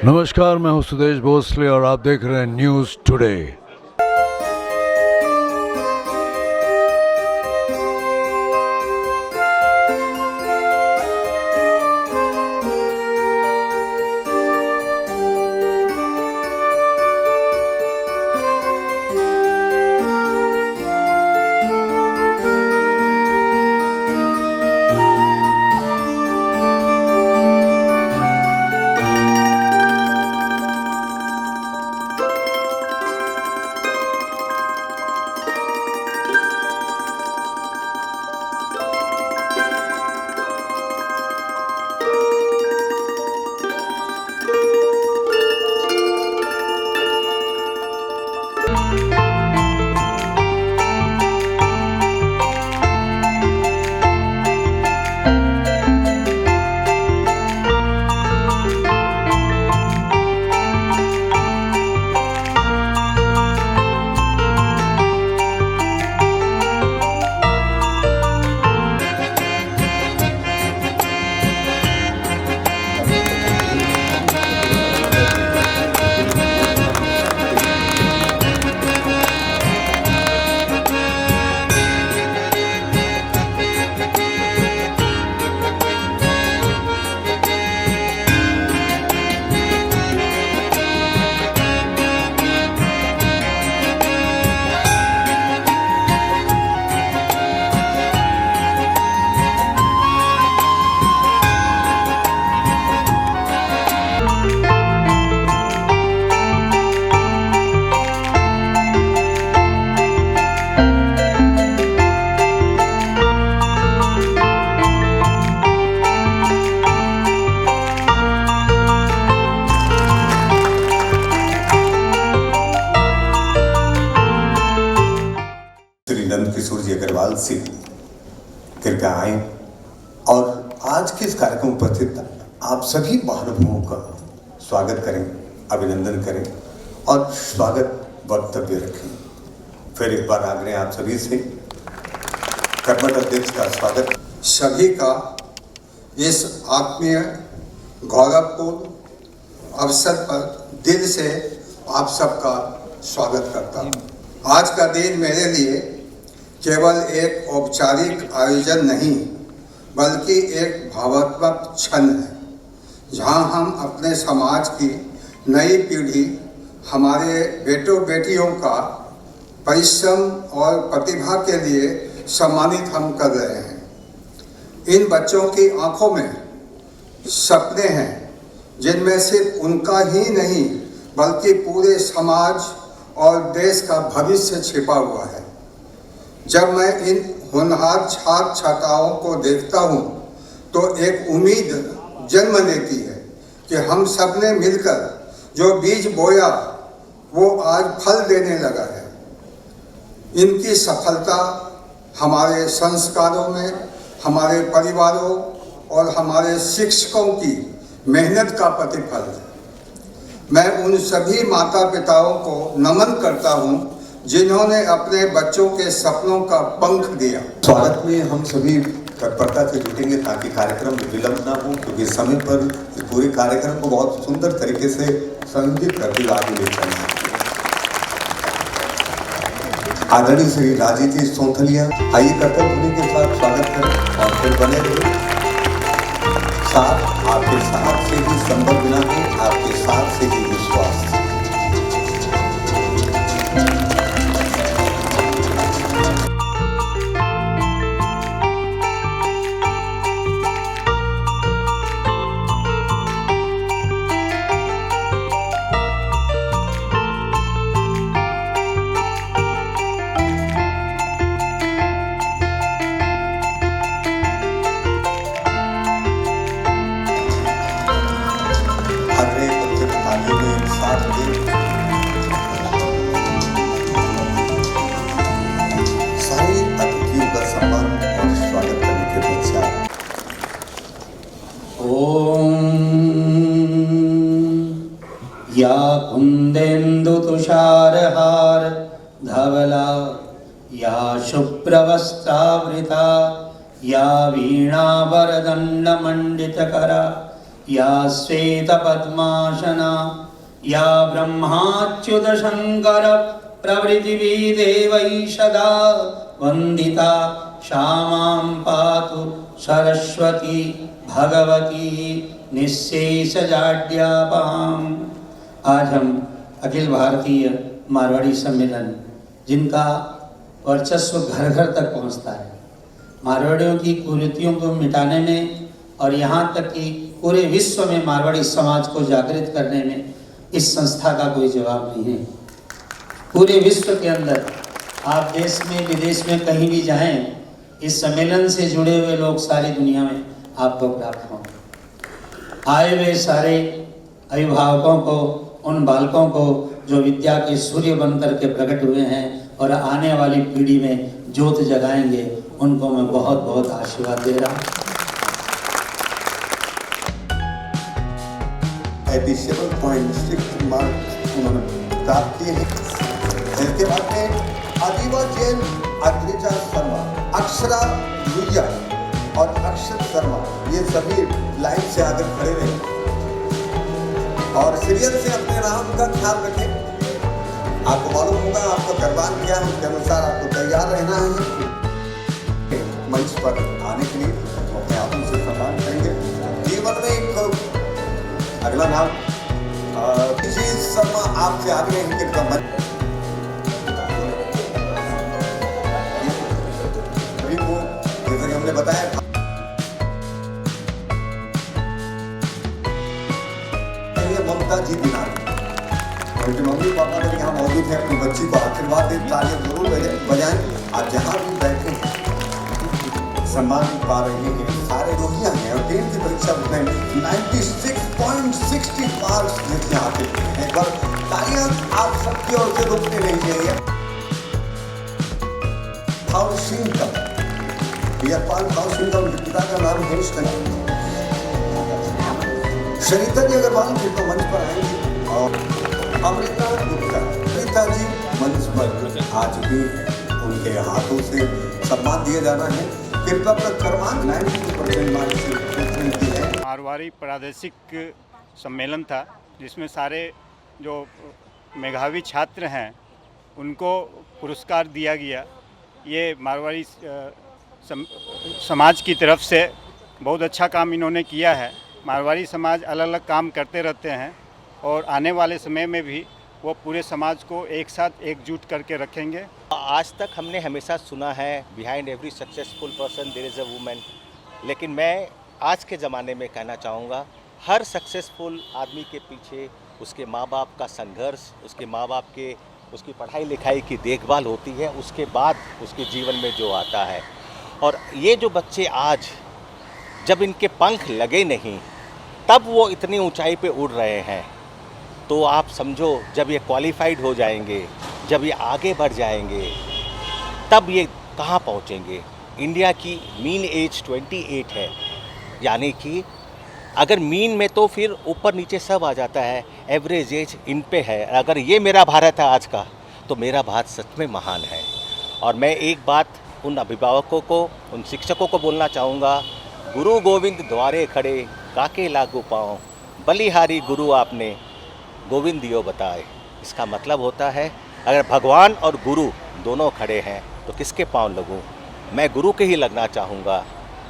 नमस्कार, मैं हूं सुदेश भोसले और आप देख रहे हैं न्यूज़ टुडे। किशोर जी अग्रवाल से कृपया आए और आज के इस कार्यक्रम में उपस्थित आप सभी महानुभावों का स्वागत करें, अभिनंदन करें और स्वागत वक्तव्य रखें। फिर एक बार आग्रह आप सभी से कर्मठ अध्यक्ष का स्वागत। सभी का इस आत्मीय गौरवपूर्ण अवसर पर दिल से आप सबका स्वागत करता हूँ। आज का दिन मेरे लिए केवल एक औपचारिक आयोजन नहीं बल्कि एक भावनात्मक क्षण है, जहां हम अपने समाज की नई पीढ़ी, हमारे बेटों बेटियों का परिश्रम और प्रतिभा के लिए सम्मानित हम कर रहे हैं। इन बच्चों की आंखों में सपने हैं जिनमें सिर्फ उनका ही नहीं बल्कि पूरे समाज और देश का भविष्य छिपा हुआ है। जब मैं इन होनहार छात्र छात्राओं को देखता हूँ तो एक उम्मीद जन्म लेती है कि हम सब ने मिलकर जो बीज बोया वो आज फल देने लगा है। इनकी सफलता हमारे संस्कारों में, हमारे परिवारों और हमारे शिक्षकों की मेहनत का प्रतिफल है। मैं उन सभी माता पिताओं को नमन करता हूँ जिन्होंने अपने बच्चों के सपनों का पंख दिया। स्वागत में हम सभी तत्परता से जुटेंगे ताकि कार्यक्रम में विलंब ना हो, क्योंकि समय पर पूरे कार्यक्रम को बहुत सुंदर तरीके से संयोजित करके आगे ले चलना है। आदरणीय श्री राजीव जी सोंथलिया, आइए कर्तव्य ध्वनि के साथ स्वागत करें और फिर बने रहे साथ। आपके साथ से ही संभव बिना है, आपके साथ से ही विश्वास। या कुन्देन्दु तुषारहार धवला, या शुभ्रवस्त्रावृता, या वीणावरदण्डमण्डितकरा, या श्वेतपद्मासना या ब्रह्माच्युतशङ्कर प्रभृतिभिर्देवैः सदा वन्दिता सा मां पातु सरस्वती भगवती निःशेषजाड्यापहाम्। आज हम अखिल भारतीय मारवाड़ी सम्मेलन, जिनका वर्चस्व घर घर तक पहुंचता है, मारवाड़ियों की कुरीतियों को मिटाने में और यहाँ तक कि पूरे विश्व में मारवाड़ी समाज को जागृत करने में इस संस्था का कोई जवाब नहीं है। पूरे विश्व के अंदर आप देश में विदेश में कहीं भी जाएं, इस सम्मेलन से जुड़े हुए लोग सारी दुनिया में आपको प्राप्त होंगे। आए हुए सारे अभिभावकों को, उन बालकों को जो विद्या के सूर्य बनकर के प्रकट हुए हैं और आने वाली पीढ़ी में ज्योत जगाएंगे, उनको मैं बहुत बहुत आशीर्वाद दे रहा हूँ। 87.6 मार्क उन्होंने प्राप्त किए हैं। इसके बाद में आदिवा जैन, अद्रिजा शर्मा, अक्षरा लुइया और अक्षत शर्मा, ये सभी लाइन से आगे खड़े रहे और सीरियल से अपने नाम का ख्याल रखें। आपको मालूम होगा आपका गरबान क्या है, उसके अनुसार आपको तैयार रहना है। मंच पर आने के लिए अपने आप से सम्मान करेंगे। जीवन में एक अगला नाम शर्मा आपसे आगे हैं। कृपया मंच सभी को, जैसे कि हमने बताया, ममता जी दिनार, उनके मम्मी पापा मेरे यहाँ मौजूद हैं। अपनी बच्ची को आशीर्वाद दें, तालियां जरूर बजाएं। आप जहाँ भी बैठे हैं सम्मान पा रहे हैं सारे रोगियाँ हैं और 10th की परीक्षा में 96.60 मार्क्स लेके आते हैं। एक बार तालियां आप सबकी ओर से रुकने नहीं चाहिए। भाव सिंह का, वीरपाल भाव सिंह का उनके पिता का नाम है शनिता जी अग्रवाल जी तो मंच पर आएंगे और अमृता गुप्ता पिताजी मंच पर आ चुकी हैं। उनके हाथों से सम्मान दिया जाना है। कृपया क्रमांक 92% मार्क से की है। मारवाड़ी प्रादेशिक सम्मेलन था, जिसमें सारे जो मेधावी छात्र हैं उनको पुरस्कार दिया गया। ये मारवाड़ी समाज की तरफ से बहुत अच्छा काम इन्होंने किया है। मारवाड़ी समाज अलग अलग काम करते रहते हैं और आने वाले समय में भी वो पूरे समाज को एक साथ एकजुट करके रखेंगे। आज तक हमने हमेशा सुना है behind every successful person there is a women, लेकिन मैं आज के ज़माने में कहना चाहूँगा हर सक्सेसफुल आदमी के पीछे उसके माँ बाप का संघर्ष, उसके माँ बाप के उसकी पढ़ाई लिखाई की देखभाल होती है, उसके बाद उसके जीवन में जो आता है। और ये जो बच्चे आज जब इनके पंख लगे नहीं तब वो इतनी ऊंचाई पे उड़ रहे हैं, तो आप समझो जब ये क्वालिफाइड हो जाएंगे, जब ये आगे बढ़ जाएंगे, तब ये कहाँ पहुँचेंगे। इंडिया की मीन एज 28 है, यानी कि अगर मीन में तो फिर ऊपर नीचे सब आ जाता है, एवरेज एज इन पे है। अगर ये मेरा भारत है आज का, तो मेरा भारत सच में महान है। और मैं एक बात उन अभिभावकों को, उन शिक्षकों को बोलना चाहूँगा, गुरु गोविंद द्वारे खड़े काके लागू पाँव, बलिहारी गुरु आपने गोविंद दियो बताए। इसका मतलब होता है अगर भगवान और गुरु दोनों खड़े हैं तो किसके पाँव लगूं। मैं गुरु के ही लगना चाहूँगा,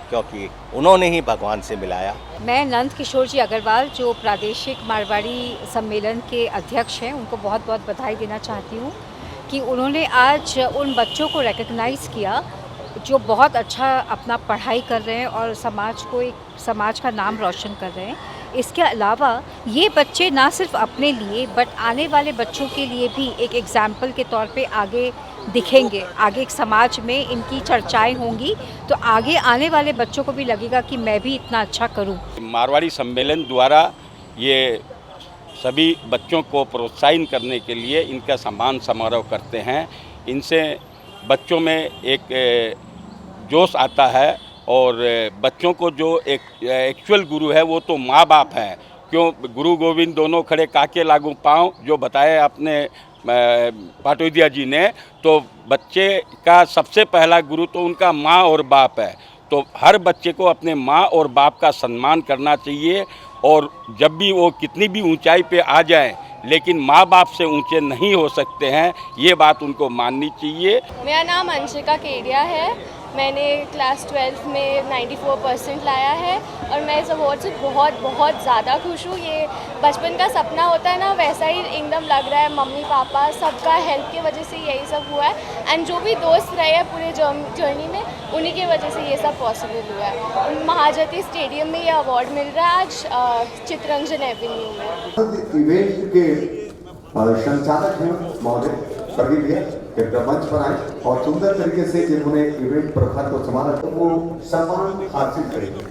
क्योंकि उन्होंने ही भगवान से मिलाया। मैं नंद किशोर जी अग्रवाल, जो प्रादेशिक मारवाड़ी सम्मेलन के अध्यक्ष हैं, उनको बहुत बहुत बधाई देना चाहती हूँ कि उन्होंने आज उन बच्चों को रिकग्नाइज़ किया जो बहुत अच्छा अपना पढ़ाई कर रहे हैं और समाज का नाम रोशन कर रहे हैं। इसके अलावा ये बच्चे ना सिर्फ अपने लिए बट आने वाले बच्चों के लिए भी एक एग्जाम्पल के तौर पे आगे दिखेंगे। आगे एक समाज में इनकी चर्चाएं होंगी तो आगे आने वाले बच्चों को भी लगेगा कि मैं भी इतना अच्छा करूं। मारवाड़ी सम्मेलन द्वारा ये सभी बच्चों को प्रोत्साहन करने के लिए इनका सम्मान समारोह करते हैं। इनसे बच्चों में एक जोश आता है और बच्चों को जो एक एक्चुअल गुरु है वो तो माँ बाप हैं। क्यों गुरु गोविंद दोनों खड़े काके लागू पाँव, जो बताया आपने पाटोदिया जी ने, तो बच्चे का सबसे पहला गुरु तो उनका माँ और बाप है। तो हर बच्चे को अपने माँ और बाप का सम्मान करना चाहिए और जब भी वो कितनी भी ऊंचाई पे आ जाए लेकिन माँ बाप से ऊंचे नहीं हो सकते हैं, ये बात उनको माननी चाहिए। मेरा नाम अंशिका केडिया है। मैंने क्लास 12 में 94% लाया है और मैं इस अवार्ड से बहुत ज़्यादा खुश हूँ। ये बचपन का सपना होता है ना, वैसा ही एकदम लग रहा है। मम्मी पापा सबका हेल्प की वजह से यही सब हुआ है एंड जो भी दोस्त रहे हैं पूरे जर्नी में, उन्हीं की वजह से ये सब पॉसिबल हुआ है। महाज्योति स्टेडियम में ये अवार्ड मिल रहा है आज चित्ररंजन एवेन्यू में। इवेंट के संचालक हैं महोदय प्रदीप भैया, कृपया मंच पर आए और सुंदर तरीके से जिन्होंने इवेंट प्रभार को संभाला तो वो सम्मान हासिल करेंगे।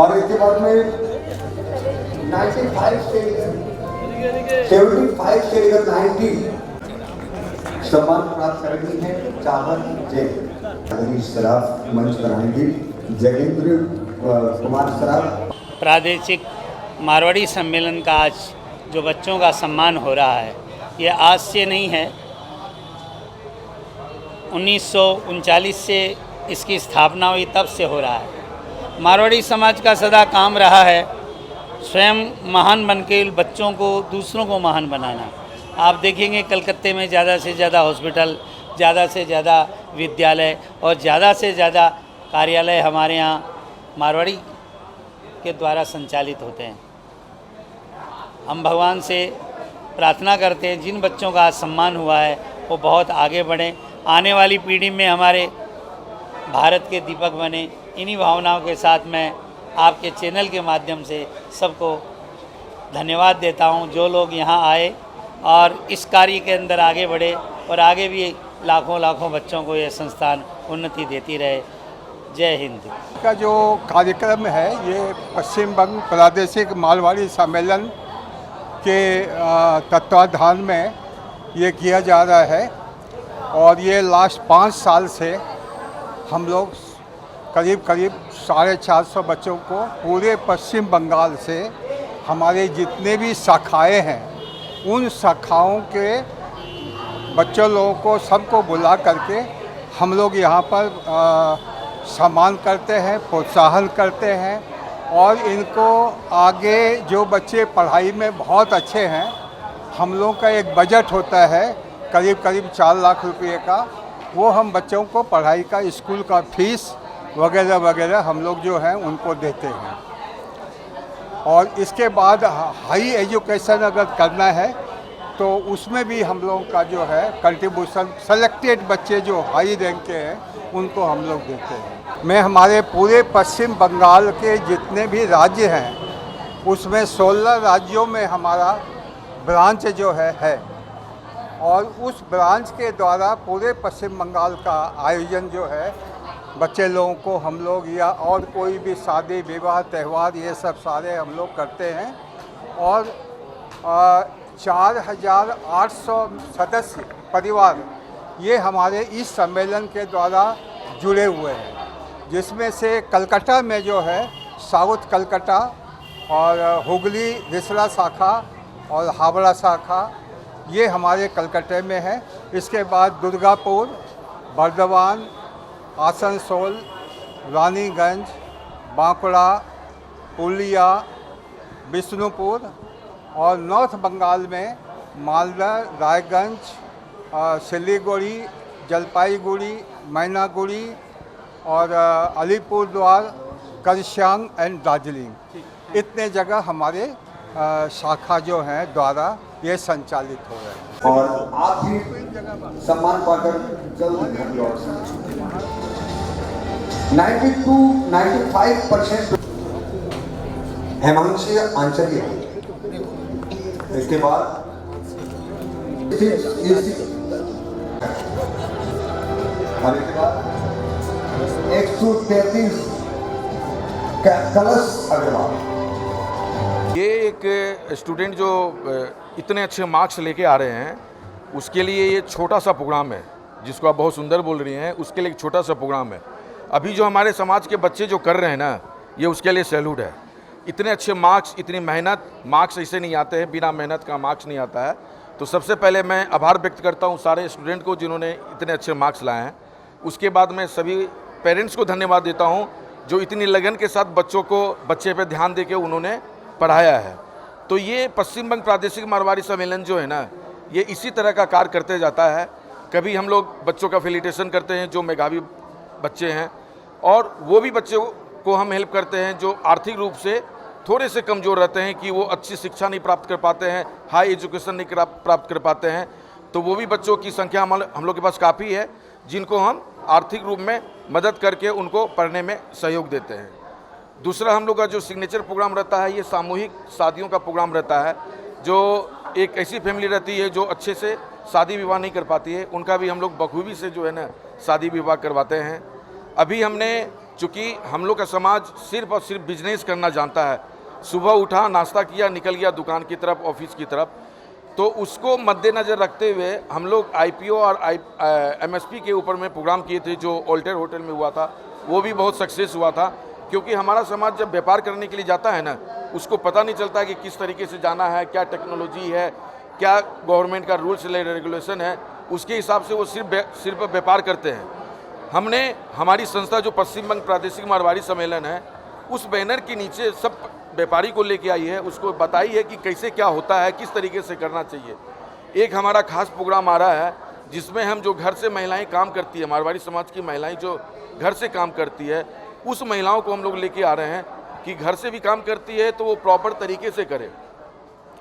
और इसके बाद में 95 से 75 से लेकर 90 सम्मान प्राप्त करेंगी है चाहत जय सराफ मंच पर आएंगे। जगेंद्र कुमार सराफ। प्रादेशिक मारवाड़ी सम्मेलन का आज जो बच्चों का सम्मान हो रहा है, ये आज से नहीं है, 1939 से इसकी स्थापना हुई तब से हो रहा है। मारवाड़ी समाज का सदा काम रहा है स्वयं महान बनके बच्चों को, दूसरों को महान बनाना। आप देखेंगे कलकत्ते में ज़्यादा से ज़्यादा हॉस्पिटल, ज़्यादा से ज़्यादा विद्यालय और ज़्यादा से ज़्यादा कार्यालय हमारे यहाँ मारवाड़ी के द्वारा संचालित होते हैं। हम भगवान से प्रार्थना करते हैं जिन बच्चों का आज सम्मान हुआ है वो बहुत आगे बढ़ें, आने वाली पीढ़ी में हमारे भारत के दीपक बने। इन्हीं भावनाओं के साथ मैं आपके चैनल के माध्यम से सबको धन्यवाद देता हूं, जो लोग यहां आए और इस कार्य के अंदर आगे बढ़े और आगे भी लाखों बच्चों को यह संस्थान उन्नति देती रहे। जय हिंद। का जो कार्यक्रम है ये पश्चिम बंग प्रादेशिक मारवाड़ी सम्मेलन के तत्वाधान में ये किया जा रहा है और ये लास्ट 5 साल से हम लोग करीब 450 बच्चों को पूरे पश्चिम बंगाल से हमारे जितने भी शाखाएं हैं उन शाखाओं के बच्चों लोगों को सबको बुला करके हम लोग यहाँ पर सम्मान करते हैं, प्रोत्साहन करते हैं और इनको आगे जो बच्चे पढ़ाई में बहुत अच्छे हैं, हम लोग का एक बजट होता है करीब 4 लाख रुपये का, वो हम बच्चों को पढ़ाई का, स्कूल का फीस वगैरह हम लोग जो हैं उनको देते हैं। और इसके बाद हाई एजुकेशन अगर करना है तो उसमें भी हम लोगों का जो है कंट्रीब्यूशन, सेलेक्टेड बच्चे जो हाई रैंक के हैं उनको हम लोग देते हैं। मैं हमारे पूरे पश्चिम बंगाल के जितने भी राज्य हैं उसमें 16 राज्यों में हमारा ब्रांच जो है और उस ब्रांच के द्वारा पूरे पश्चिम बंगाल का आयोजन जो है बच्चे लोगों को हम लोग या और कोई भी शादी विवाह त्यौहार ये सब सारे हम लोग करते हैं और 4800 सदस्य परिवार ये हमारे इस सम्मेलन के द्वारा जुड़े हुए हैं, जिसमें से कलकत्ता में जो है साउथ कलकत्ता और हुगली रिसला शाखा और हावड़ा शाखा ये हमारे कलकत्ते में है। इसके बाद दुर्गापुर, बर्दवान, आसनसोल, रानीगंज, बांकुड़ा, पुलिया, बिष्णुपुर और नॉर्थ बंगाल में मालदा, रायगंज, सिलीगुड़ी, जलपाईगुड़ी, मैनागुड़ी और अलीपुरद्वार, करसियांग एंड दार्जिलिंग, इतने जगह हमारे शाखा जो हैं द्वारा ये संचालित हो रहे हैं। और आप भी सम्मान पाकर जल्द घर लौट सकते हैं। 92-95% हेमांशी आंचर्य, इसके बाद और इसके बाद 133 कलश अग्रवाल। ये एक स्टूडेंट जो इतने अच्छे मार्क्स लेके आ रहे हैं उसके लिए ये छोटा सा प्रोग्राम है, जिसको आप बहुत सुंदर बोल रही हैं, उसके लिए एक छोटा सा प्रोग्राम है। अभी जो हमारे समाज के बच्चे जो कर रहे हैं ना, ये उसके लिए सैल्यूट है। इतने अच्छे मार्क्स, इतनी मेहनत, मार्क्स ऐसे नहीं आते हैं, बिना मेहनत का मार्क्स नहीं आता है। तो सबसे पहले मैं आभार व्यक्त करता हूँ सारे स्टूडेंट को जिन्होंने इतने अच्छे मार्क्स लाए हैं। उसके बाद मैं सभी पेरेंट्स को धन्यवाद देता हूँ जो इतनी लगन के साथ बच्चे पे ध्यान देके उन्होंने पढ़ाया है। तो ये पश्चिम बंग प्रादेशिक मारवाड़ी सम्मेलन जो है ना, ये इसी तरह का कार्य करते जाता है। कभी हम लोग बच्चों का फैसिलिटेशन करते हैं जो मेधावी बच्चे हैं, और वो भी बच्चों को हम हेल्प करते हैं जो आर्थिक रूप से थोड़े से कमज़ोर रहते हैं कि वो अच्छी शिक्षा नहीं प्राप्त कर पाते हैं, हाई एजुकेशन नहीं प्राप्त कर पाते हैं। तो वो भी बच्चों की संख्या हम लोग के पास काफ़ी है जिनको हम आर्थिक रूप में मदद करके उनको पढ़ने में सहयोग देते हैं। दूसरा हम लोग का जो सिग्नेचर प्रोग्राम रहता है, ये सामूहिक शादियों का प्रोग्राम रहता है। जो एक ऐसी फैमिली रहती है जो अच्छे से शादी विवाह नहीं कर पाती है, उनका भी हम लोग बखूबी से जो है ना शादी विवाह करवाते हैं। अभी हमने, चूँकि हम लोग का समाज सिर्फ और सिर्फ बिजनेस करना जानता है, सुबह उठा, नाश्ता किया, निकल गया दुकान की तरफ, ऑफिस की तरफ, तो उसको मद्देनज़र रखते हुए हम लोग IPO और MSP के ऊपर में प्रोग्राम किए थे जो ऑल्टर होटल में हुआ था। वो भी बहुत सक्सेस हुआ था, क्योंकि हमारा समाज जब व्यापार करने के लिए जाता है ना, उसको पता नहीं चलता कि किस तरीके से जाना है, क्या टेक्नोलॉजी है, क्या गवर्नमेंट का रूल्स रेगुलेशन है, उसके हिसाब से वो सिर्फ व्यापार करते हैं। हमने हमारी संस्था जो पश्चिम बंग प्रादेशिक मारवाड़ी सम्मेलन है, उस बैनर के नीचे सब व्यापारी को लेके आई है, उसको बताई है कि कैसे क्या होता है, किस तरीके से करना चाहिए। एक हमारा खास प्रोग्राम आ रहा है जिसमें हम जो घर से महिलाएं काम करती है, मारवाड़ी समाज की महिलाएं जो घर से काम करती है, उस महिलाओं को हम लोग लेके आ रहे हैं कि घर से भी काम करती है तो वो प्रॉपर तरीके से करे।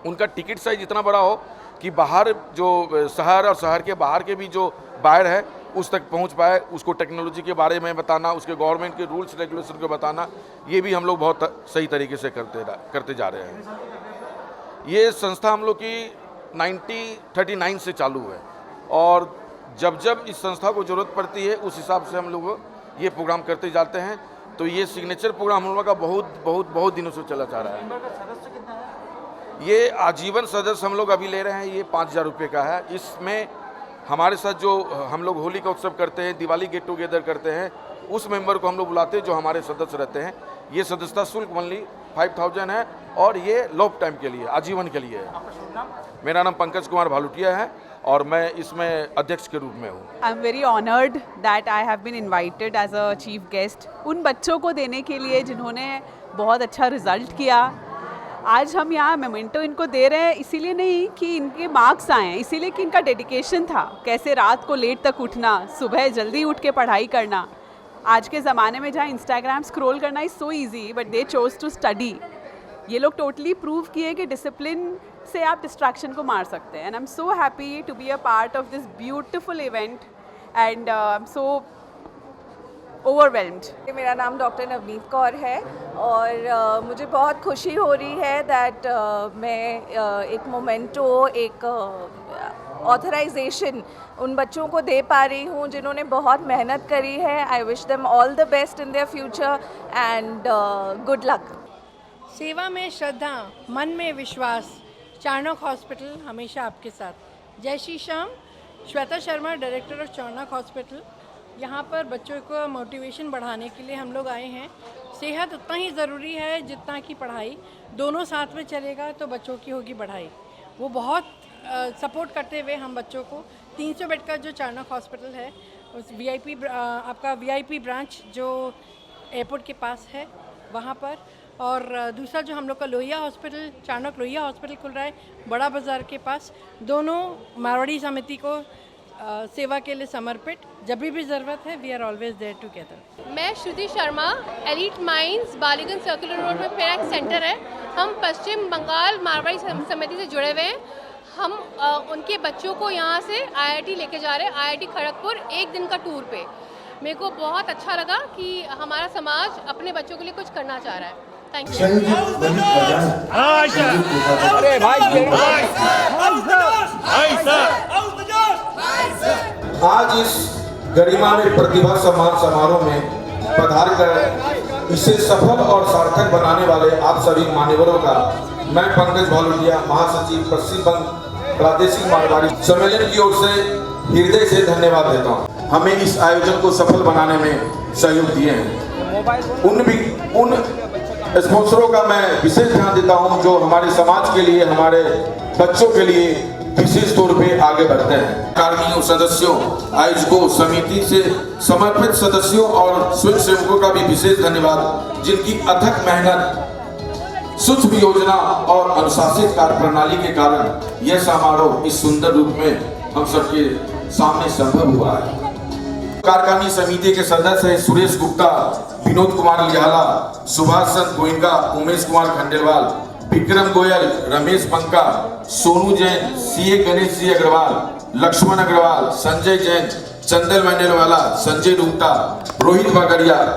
उनका टिकट साइज इतना बड़ा हो कि बाहर जो शहर और शहर के बाहर के भी जो बायर है उस तक पहुंच पाए, उसको टेक्नोलॉजी के बारे में बताना, उसके गवर्नमेंट के रूल्स रेगुलेशन को बताना, ये भी हम लोग बहुत सही तरीके से करते जा रहे हैं। ये संस्था हम लोग की 1939 से चालू है, और जब जब इस संस्था को ज़रूरत पड़ती है उस हिसाब से हम लोग ये प्रोग्राम करते जाते हैं। तो ये सिग्नेचर प्रोग्राम हम लोग का बहुत दिनों से चला जा रहा है। ये आजीवन सदस्य हम लोग अभी ले रहे हैं, ये 5,000 रुपये का है। इसमें हमारे साथ जो हम लोग होली का उत्सव करते हैं, दिवाली गेट टुगेदर करते हैं, उस मेंबर को हम लोग बुलाते हैं जो हमारे सदस्य रहते हैं। ये सदस्यता शुल्क ओनली 5,000 है, और ये लॉफ टाइम के लिए, आजीवन के लिए है। मेरा नाम पंकज कुमार भालुटिया है और मैं इसमें अध्यक्ष के रूप में हूँ। I am very honoured that I have been invited as a chief guest, उन बच्चों को देने के लिए जिन्होंने बहुत अच्छा रिजल्ट किया। आज हम यहाँ मेमेंटो इनको दे रहे हैं इसीलिए नहीं कि इनके मार्क्स आए हैं, इसीलिए कि इनका डेडिकेशन था, कैसे रात को लेट तक उठना, सुबह जल्दी उठ के पढ़ाई करना। आज के ज़माने में जहाँ इंस्टाग्राम स्क्रॉल करना is so easy, but they chose to study. ये लोग टोटली प्रूव किए कि डिसिप्लिन से आप डिस्ट्रैक्शन को मार सकते हैं। And I am so happy to be a part of this beautiful event, and I am so overwhelmed. मेरा नाम डॉक्टर नवनीत कौर है, और मुझे बहुत खुशी हो रही है दैट मैं एक मोमेंटो, एक ऑथराइजेशन उन बच्चों को दे पा रही हूँ जिन्होंने बहुत मेहनत करी है। I wish them all the best in their future and good luck. सेवा में श्रद्धा, मन में विश्वास, चाणक हॉस्पिटल हमेशा आपके साथ। जय Shri Shyam. Shweta Sharma, director of Chanak hospital. यहाँ पर बच्चों को मोटिवेशन बढ़ाने के लिए हम लोग आए हैं। सेहत उतना ही ज़रूरी है जितना कि पढ़ाई, दोनों साथ में चलेगा तो बच्चों की होगी बढ़ाई। वो बहुत सपोर्ट करते हुए हम बच्चों को 300 बेड का जो चाणक हॉस्पिटल है, उस आपका VIP ब्रांच जो एयरपोर्ट के पास है वहाँ पर, और दूसरा जो हम लोग का लोहिया हॉस्पिटल, चाणक लोहिया हॉस्पिटल खुल रहा है बड़ा बाज़ार के पास। दोनों मारवाड़ी समिति को सेवा के लिए समर्पित। जब भी ज़रूरत है we are always there together. मैं Shruti Sharma, elite minds, Ballygunge circular road में मेरा एक सेंटर है। हम पश्चिम बंगाल मारवाड़ी समिति से जुड़े हुए हैं। हम उनके बच्चों को यहाँ से IIT लेके जा रहे हैं, IIT खड़गपुर, एक दिन का टूर पे। मेरे को बहुत अच्छा लगा कि हमारा समाज अपने बच्चों के लिए कुछ करना चाह रहा है। Thank you. आज इस गरिमामय प्रतिभा सम्मान समारोह में पधार कर इसे सफल और सार्थक बनाने वाले आप सभी मान्यवरों का मैं पंकज भालुटिया, महासचिव पश्चिम बंग प्रादेशिक मारवाड़ी सम्मेलन की ओर से हृदय से धन्यवाद देता हूँ। हमें इस आयोजन को सफल बनाने में सहयोग दिए हैं। उन स्पॉन्सरों का मैं विशेष ध्यान देता हूं जो हमारे समाज के लिए, हमारे बच्चों के लिए विशेष तौर पे आगे बढ़ते हैं। कार्मिकों, सदस्यों, आयोजकों, समिति से समर्पित सदस्यों और स्वयंसेवकों का भी विशेष धन्यवाद, जिनकी अथक मेहनत, सूक्ष्म योजना और अनुशासित कार्य प्रणाली के कारण यह समारोह इस सुंदर रूप में हम सबके सामने संभव हुआ है। कार्यकारिणी समिति के सदस्य हैं सुरेश गुप्ता, विनोद कुमार लिहाला, सुभाष चंद्र गोइंका, उमेश कुमार खंडेलवाल, विक्रम गोयल, रमेश पंका, सोनू जैन, सीए गणेश जी अग्रवाल, लक्ष्मण अग्रवाल, संजय जैन, चंदन मंडेलवाला, संजय रूपटा, रोहित बागड़िया।